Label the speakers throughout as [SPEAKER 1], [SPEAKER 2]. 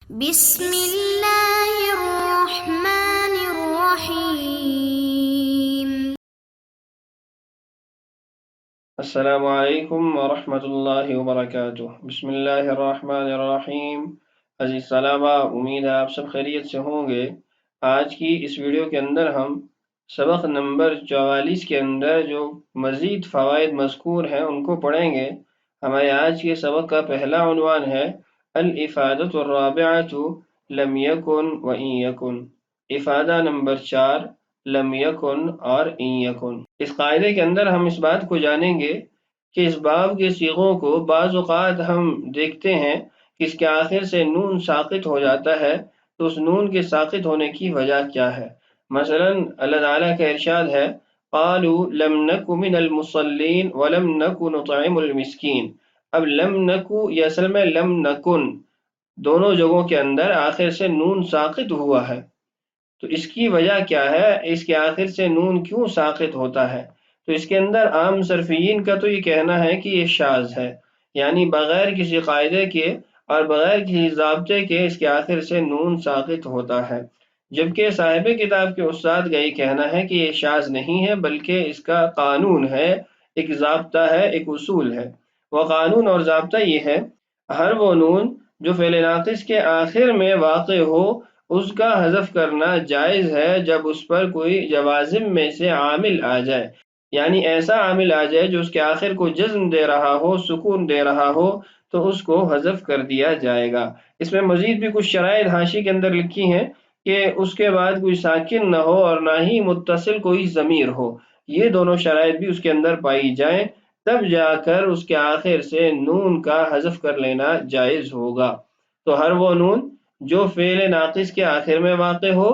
[SPEAKER 1] بسم اللہ الرحمن الرحیم۔
[SPEAKER 2] السلام علیکم ورحمۃ اللہ وبرکاتہ۔ بسم اللہ الرحمن الرحیم۔ عزیز طلبہ، امید ہے آپ سب خیریت سے ہوں گے۔ آج کی اس ویڈیو کے اندر ہم سبق نمبر 44 کے اندر جو مزید فوائد مذکور ہیں ان کو پڑھیں گے۔ ہمارے آج کے سبق کا پہلا عنوان ہے الافادۃ الرابعۃ لم یکن و ان یکن۔ افادہ نمبر 4 لم یکن اور ان یکن۔ اس قاعدے کے اندر ہم اس بات کو جانیں گے کہ اس باب کے صیغوں کو بعض اوقات ہم دیکھتے ہیں کہ اس کے آخر سے نون ساقط ہو جاتا ہے، تو اس نون کے ساقط ہونے کی وجہ کیا ہے۔ مثلا اللہ تعالیٰ کا ارشاد ہے قالوا لم نک من المصلین ولم نک نطعم المسکین۔ اب لم نکو یا اصل میں لم نکن، دونوں جگہوں کے اندر آخر سے نون ساقط ہوا ہے، تو اس کی وجہ کیا ہے، اس کے آخر سے نون کیوں ساقط ہوتا ہے؟ تو اس کے اندر عام صرفیین کا تو یہ کہنا ہے کہ یہ شاذ ہے، یعنی بغیر کسی قاعدے کے اور بغیر کسی ضابطے کے اس کے آخر سے نون ساقط ہوتا ہے، جبکہ صاحب کتاب کے استاد کا یہ کہنا ہے کہ یہ شاذ نہیں ہے بلکہ اس کا قانون ہے، ایک ضابطہ ہے، ایک اصول ہے۔ وہ قانون اور ضابطہ یہ ہے، ہر وہ نون جو فعل ناقص کے آخر میں واقع ہو اس کا حذف کرنا جائز ہے جب اس پر کوئی جوازم میں سے عامل آ جائے، یعنی ایسا عامل آ جائے جو اس کے آخر کو جزم دے رہا ہو، سکون دے رہا ہو، تو اس کو حذف کر دیا جائے گا۔ اس میں مزید بھی کچھ شرائط حاشی کے اندر لکھی ہیں کہ اس کے بعد کوئی ساکن نہ ہو اور نہ ہی متصل کوئی ضمیر ہو، یہ دونوں شرائط بھی اس کے اندر پائی جائیں تب جا کر اس کے آخر سے نون کا حذف کر لینا جائز ہوگا۔ تو ہر وہ نون جو فعل ناقص کے آخر میں واقع ہو،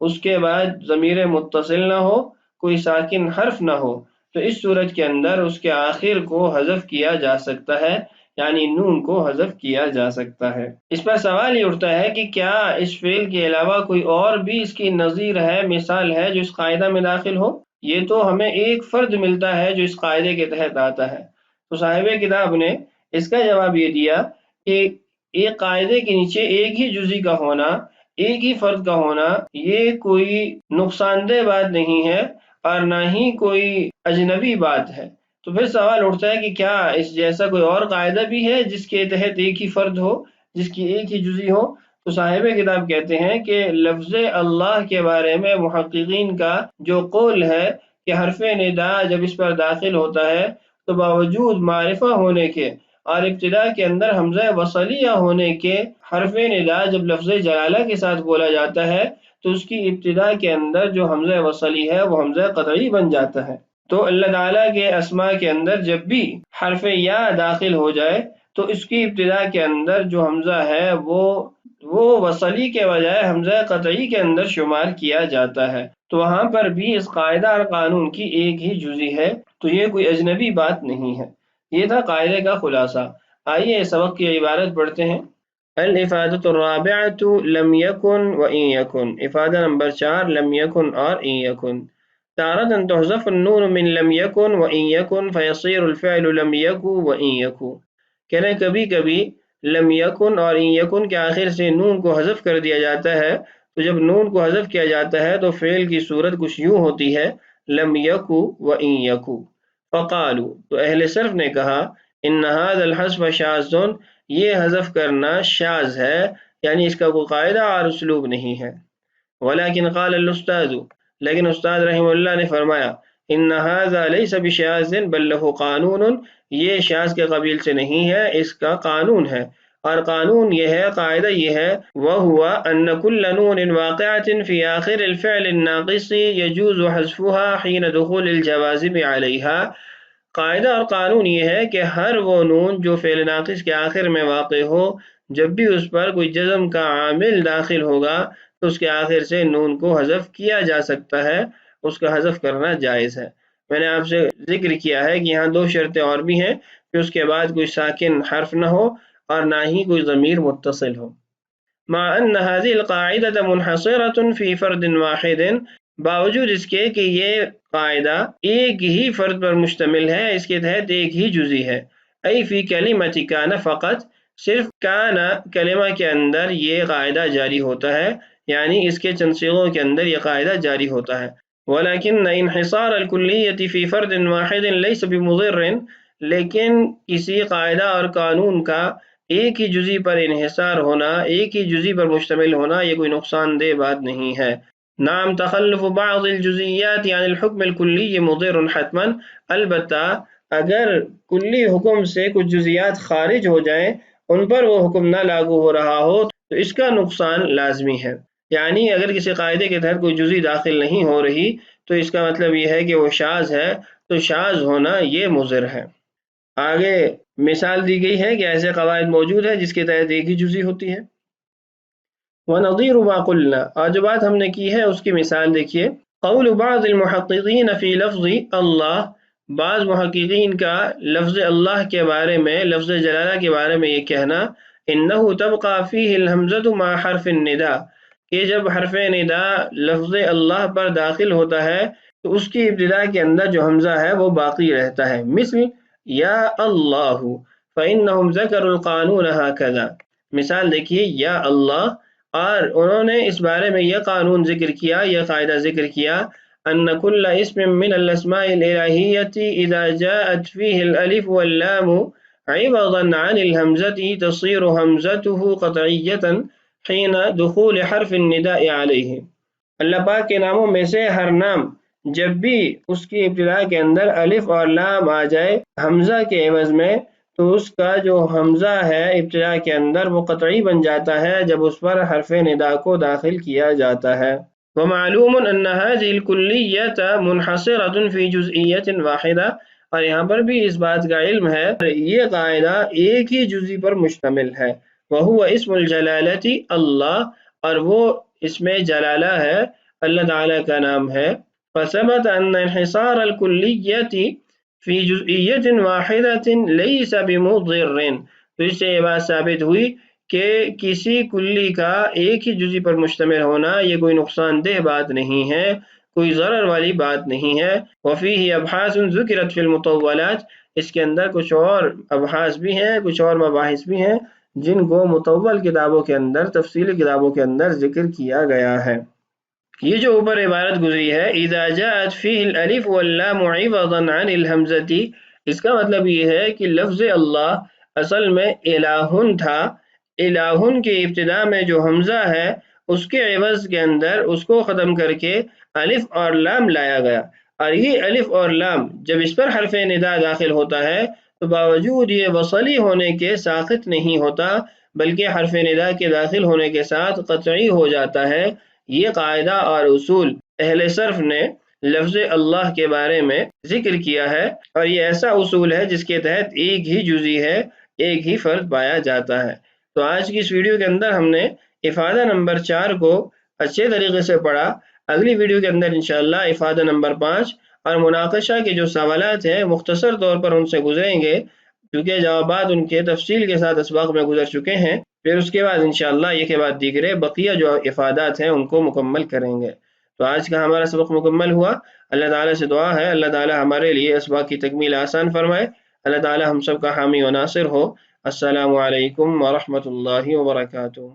[SPEAKER 2] اس کے بعد ضمیر متصل نہ ہو، کوئی ساکن حرف نہ ہو، تو اس صورت کے اندر اس کے آخر کو حذف کیا جا سکتا ہے، یعنی نون کو حذف کیا جا سکتا ہے۔ اس پر سوال یہ اٹھتا ہے کہ کیا اس فعل کے علاوہ کوئی اور بھی اس کی نظیر ہے، مثال ہے جو اس قاعدہ میں داخل ہو؟ یہ تو ہمیں ایک فرد ملتا ہے جو اس قاعدے کے تحت آتا ہے۔ تو صاحب کتاب نے اس کا جواب یہ دیا کہ ایک قاعدے کے نیچے ایک ہی جزئی کا ہونا، ایک ہی فرد کا ہونا، یہ کوئی نقصان دہ بات نہیں ہے اور نہ ہی کوئی اجنبی بات ہے۔ تو پھر سوال اٹھتا ہے کہ کیا اس جیسا کوئی اور قاعدہ بھی ہے جس کے تحت ایک ہی فرد ہو، جس کی ایک ہی جزئی ہو؟ تو صاحب کتاب کہتے ہیں کہ لفظ اللہ کے بارے میں محققین کا جو قول ہے کہ حرف ندا جب اس پر داخل ہوتا ہے تو باوجود معرفہ ہونے کے اور ابتدا کے اندر حمزہ وصلیہ ہونے کے، حرف ندا جب لفظ جلالہ کے ساتھ بولا جاتا ہے تو اس کی ابتدا کے اندر جو حمزہ وصلی ہے وہ حمزہ قطعی بن جاتا ہے۔ تو اللہ تعالیٰ کے اسماء کے اندر جب بھی حرف یا داخل ہو جائے تو اس کی ابتدا کے اندر جو حمزہ ہے وہ وصلی کے بجائے حمزہ قطعی کے اندر شمار کیا جاتا ہے۔ تو وہاں پر بھی اس قاعدہ اور قانون کی ایک ہی جزئی ہے، تو یہ کوئی اجنبی بات نہیں ہے۔ یہ تھا قاعدے کا خلاصہ۔ آئیے سبق کی عبارت پڑھتے ہیں۔ الافادۃ الرابعۃ لم یکن و ان یکن۔ افادہ نمبر 4 لم یکن اور ان یکن۔ تارۃ تحذف النون من لم یکن و ان یکن فیصیر الفعل لم یکو و ان یکو۔ کہہ رہے ہیں کبھی کبھی لم یکن اور ان یکن کے آخر سے نون کو حذف کر دیا جاتا ہے، تو جب نون کو حذف کیا جاتا ہے تو فعل کی صورت کچھ یوں ہوتی ہے لم یکو و ان یکو۔ فقالوا، تو اہل صرف نے کہا ان ھذا الحذف شاذ، یہ حذف کرنا شاذ ہے، یعنی اس کا کوئی قاعدہ اور اسلوب نہیں ہے۔ ولیکن قال الاستاذ، لیکن استاد رحمہ اللہ نے فرمایا ان ھذا لیس بشاذ بل له قانون، یہ شاذ کے قبیل سے نہیں ہے، اس کا قانون ہے، اور قانون یہ ہے، قاعدہ یہ ہے وهو ان كل نون واقعة في آخر الفعل الناقص يجوز حذفها حين دخول الجوازم عليها۔ قاعدہ اور قانون یہ ہے کہ ہر وہ نون جو فعل ناقص کے آخر میں واقع ہو، جب بھی اس پر کوئی جزم کا عامل داخل ہوگا تو اس کے آخر سے نون کو حذف کیا جا سکتا ہے، اس کا حذف کرنا جائز ہے۔ میں نے آپ سے ذکر کیا ہے کہ یہاں دو شرطیں اور بھی ہیں کہ اس کے بعد کوئی ساکن حرف نہ ہو اور نہ ہی کوئی ضمیر متصل ہو۔ مع ان هذه القاعدة منحصرة في فرد واحد، باوجود اس کے کہ یہ قاعدہ ایک ہی فرد پر مشتمل ہے، اس کے تحت ایک ہی جزئی ہے۔ ای فی کلمۃ کان فقط، صرف کانا کلمہ کے اندر یہ قاعدہ جاری ہوتا ہے، یعنی اس کے چند صیغوں کے اندر یہ قاعدہ جاری ہوتا ہے۔ ولیکن انحصار الکلیۃ فی فرد واحد لیس بمضر، لیکن کسی قاعدہ اور قانون کا ایک ہی جزی پر انحصار ہونا، ایک ہی جزی پر مشتمل ہونا، یہ کوئی نقصان دہ بات نہیں ہے۔ نعم تخلف بعض الجزیات عن الحکم الکلی مضر حتما، البتہ اگر کلی حکم سے کچھ جزیات خارج ہو جائیں، ان پر وہ حکم نہ لاگو ہو رہا ہو، تو اس کا نقصان لازمی ہے۔ یعنی اگر کسی قاعدے کے تحت کوئی جزی داخل نہیں ہو رہی تو اس کا مطلب یہ ہے کہ وہ شاذ ہے، تو شاذ ہونا یہ مضر ہے۔ آگے مثال دی گئی ہے کہ ایسے قواعد موجود ہیں جس کے تحت ایک ہی جزی ہوتی ہے۔ وَنَظِيرُ مَا قُلْنَا، آج جو بات ہم نے کی ہے اس کی مثال دیکھیے۔ قول بعض المحققین فی لفظ اللہ، بعض محققین کا لفظ اللہ کے بارے میں، لفظ جلالہ کے بارے میں یہ کہنا، انہ تبقى فیہ الحمزۃ مع حرف النداء، کہ جب حرف ندا لفظ اللہ پر داخل ہوتا ہے تو اس کی ابتدا کے اندر جو حمزہ ہے وہ باقی رہتا ہے، مثل یا اللہ فإنہم ذکروا القانون ہکذا، مثال دیکھیے یا اللہ، اور انہوں نے اس بارے میں یہ قانون ذکر کیا، یہ قاعدہ ذکر کیا، ان کل اسم من الاسماء الالہیۃ اذا جاءت فیہ الالف واللام عوضا عن الحمزة تصیر حمزته قطعیۃ حین دخول حرف النداء علیہ، اللہ پاک کے ناموں میں سے ہر نام جب بھی اس کی ابتدا کے اندر الف اور لام آ جائے حمزہ کے عوض میں، تو اس کا جو حمزہ ہے ابتدا کے اندر وہ قطعی بن جاتا ہے جب اس پر حرف ندا کو داخل کیا جاتا ہے۔ ومعلوم ان هذه الكلیۃ منحصرۃ فی جزئیۃ واحدہ، اور یہاں پر بھی اس بات کا علم ہے یہ قاعدہ ایک ہی جزی پر مشتمل ہے، وہو اسم الجلالۃ اللہ، اور وہ اسم جلالہ ہے، اللہ تعالیٰ کا نام ہے۔ فثبت ان انحصار الکلیۃ فی جزئیۃ واحدۃ لیس بمضر، تو اس سے یہ بات ثابت ہوئی کہ کسی کلی کا ایک ہی جزی پر مشتمل ہونا یہ کوئی نقصان دہ بات نہیں ہے، کوئی ضرر والی بات نہیں ہے۔ وفیہ ابحاث ذکرت فی المطولات، اس کے اندر کچھ اور ابحاث بھی ہیں، کچھ اور مباحث بھی ہیں جن کو مطول کتابوں کے اندر، تفصیلی کتابوں کے اندر ذکر کیا گیا ہے۔ یہ جو اوپر عبارت گزری ہے اذا جاءت فیہ الالف واللام عوضا عن الحمزۃ، اس کا مطلب یہ ہے کہ لفظ اللہ اصل میں الہن تھا، الہن کی ابتدا میں جو حمزہ ہے اس کے عوض کے اندر اس کو ختم کر کے الف اور لام لایا گیا، اور یہ الف اور لام جب اس پر حرف ندا داخل ہوتا ہے تو باوجود یہ وصلی ہونے کے ساقط نہیں ہوتا، بلکہ حرف ندا کے داخل ہونے کے ساتھ قطعی ہو جاتا ہے۔ یہ قاعدہ اور اصول اہل صرف نے لفظ اللہ کے بارے میں ذکر کیا ہے، اور یہ ایسا اصول ہے جس کے تحت ایک ہی جزی ہے، ایک ہی فرد پایا جاتا ہے۔ تو آج کی اس ویڈیو کے اندر ہم نے افادہ نمبر 4 کو اچھے طریقے سے پڑھا۔ اگلی ویڈیو کے اندر انشاءاللہ افادہ نمبر 5 اور مناقشہ کے جو سوالات ہیں مختصر طور پر ان سے گزریں گے، کیونکہ جوابات ان کے تفصیل کے ساتھ اسباق میں گزر چکے ہیں، پھر اس کے بعد انشاءاللہ یہ کے بعد دیگرے بقیہ جو افادات ہیں ان کو مکمل کریں گے۔ تو آج کا ہمارا سبق مکمل ہوا۔ اللہ تعالیٰ سے دعا ہے اللہ تعالیٰ ہمارے لیے اسباق کی تکمیل آسان فرمائے، اللہ تعالیٰ ہم سب کا حامی و ناصر ہو۔ السلام علیکم ورحمۃ اللہ وبرکاتہ۔